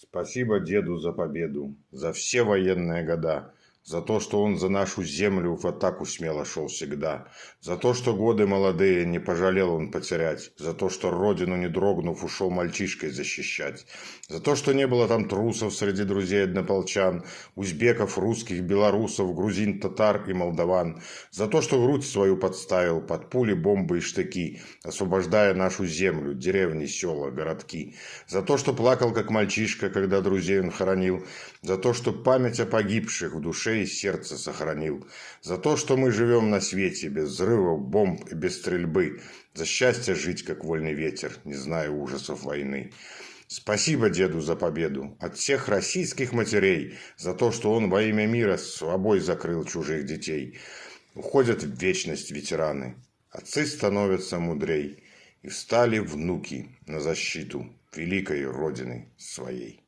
Спасибо деду за победу, за все военные года, за то, что он за нашу землю в атаку смело шел всегда, за то, что годы молодые не пожалел он потерять, за то, что родину не дрогнув ушел мальчишкой защищать, за то, что не было там трусов среди друзей однополчан, узбеков, русских, белорусов, грузин, татар и молдаван, за то, что грудь свою подставил под пули, бомбы и штыки, освобождая нашу землю, деревни, села, городки, за то, что плакал как мальчишка, когда друзей он хоронил, за то, что память о погибших в душе и сердце сохранил, за то, что мы живем на свете без взрывов, бомб и без стрельбы, за счастье жить, как вольный ветер, не зная ужасов войны. Спасибо деду за победу от всех российских матерей, за то, что он во имя мира собой закрыл чужих детей. Уходят в вечность ветераны, отцы становятся мудрей, и встали внуки на защиту великой Родины своей.